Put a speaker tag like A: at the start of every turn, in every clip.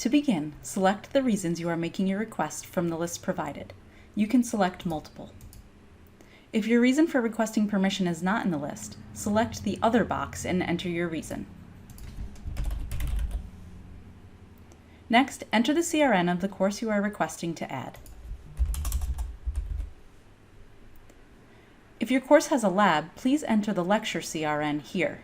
A: To begin, select the reasons you are making your request from the list provided. You can select multiple. If your reason for requesting permission is not in the list, select the Other box and enter your reason. Next, enter the CRN of the course you are requesting to add. If your course has a lab, please enter the lecture CRN here.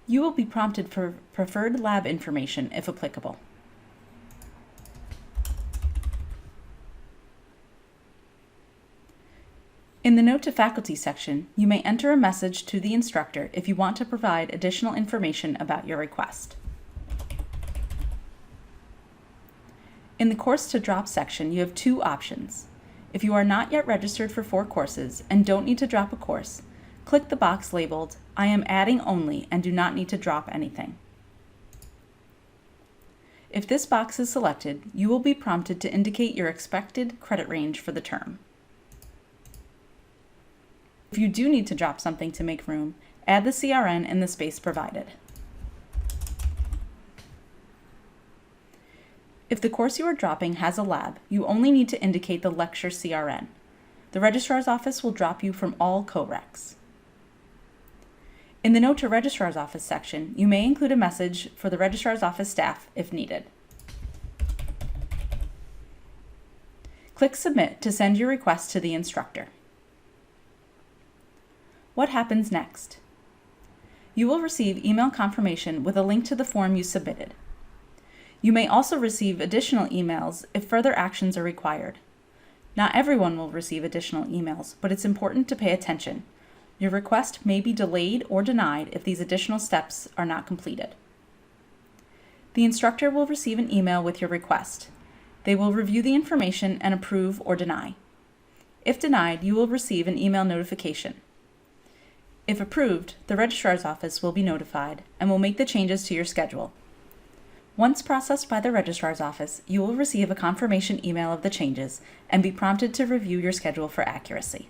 A: You will be prompted for preferred lab information if applicable. In the Note to Faculty section, you may enter a message to the instructor if you want to provide additional information about your request. In the Course to Drop section, you have two options. If you are not yet registered for 4 courses and don't need to drop a course, click the box labeled "I am adding only and do not need to drop anything." If this box is selected, you will be prompted to indicate your expected credit range for the term. If you do need to drop something to make room, add the CRN in the space provided. If the course you are dropping has a lab, you only need to indicate the lecture CRN. The registrar's office will drop you from all co-recs. In the Note to Registrar's Office section, you may include a message for the registrar's office staff if needed. Click Submit to send your request to the instructor. What happens next? You will receive email confirmation with a link to the form you submitted. You may also receive additional emails if further actions are required. Not everyone will receive additional emails, but it's important to pay attention. Your request may be delayed or denied if these additional steps are not completed. The instructor will receive an email with your request. They will review the information and approve or deny. If denied, you will receive an email notification. If approved, the registrar's office will be notified and will make the changes to your schedule. Once processed by the registrar's office, you will receive a confirmation email of the changes and be prompted to review your schedule for accuracy.